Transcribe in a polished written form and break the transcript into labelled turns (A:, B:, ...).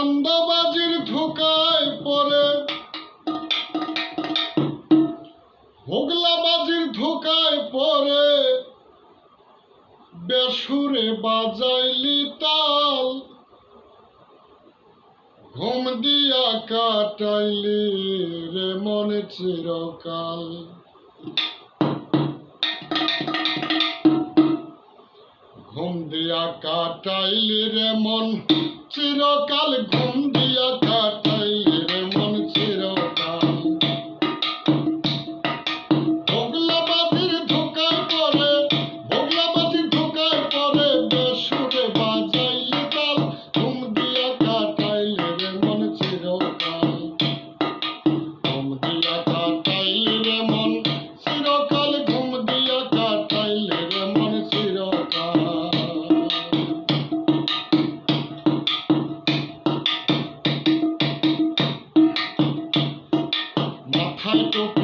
A: ধান্দাবাজির ধোকায় পড়ে, হোগলাবাজির ধোকায় পড়ে, বেসুরে বাজাইলি তাল, ঘুম দিয়া কাটাইলি রে মনে চিরকাল। ঘুম দিয়া কাটাইলি রে মন চিরকাল, ঘুম দিয়া কাটাইলি রে মন চিরকাল। হোগলাবাজির ধোকায় পড়ে, হোগলাবাজির ধোকায় পড়ে, বেসুরে বাজাইলি তাল, ঘুম দিয়া কাটাইলি রে মন চিরকাল। ঘুম দিয়া কাটাইলি রে মন চিরকাল, ঘুম দিয়া কাটাইলি রে মন চিরকাল। মাথায় টুপি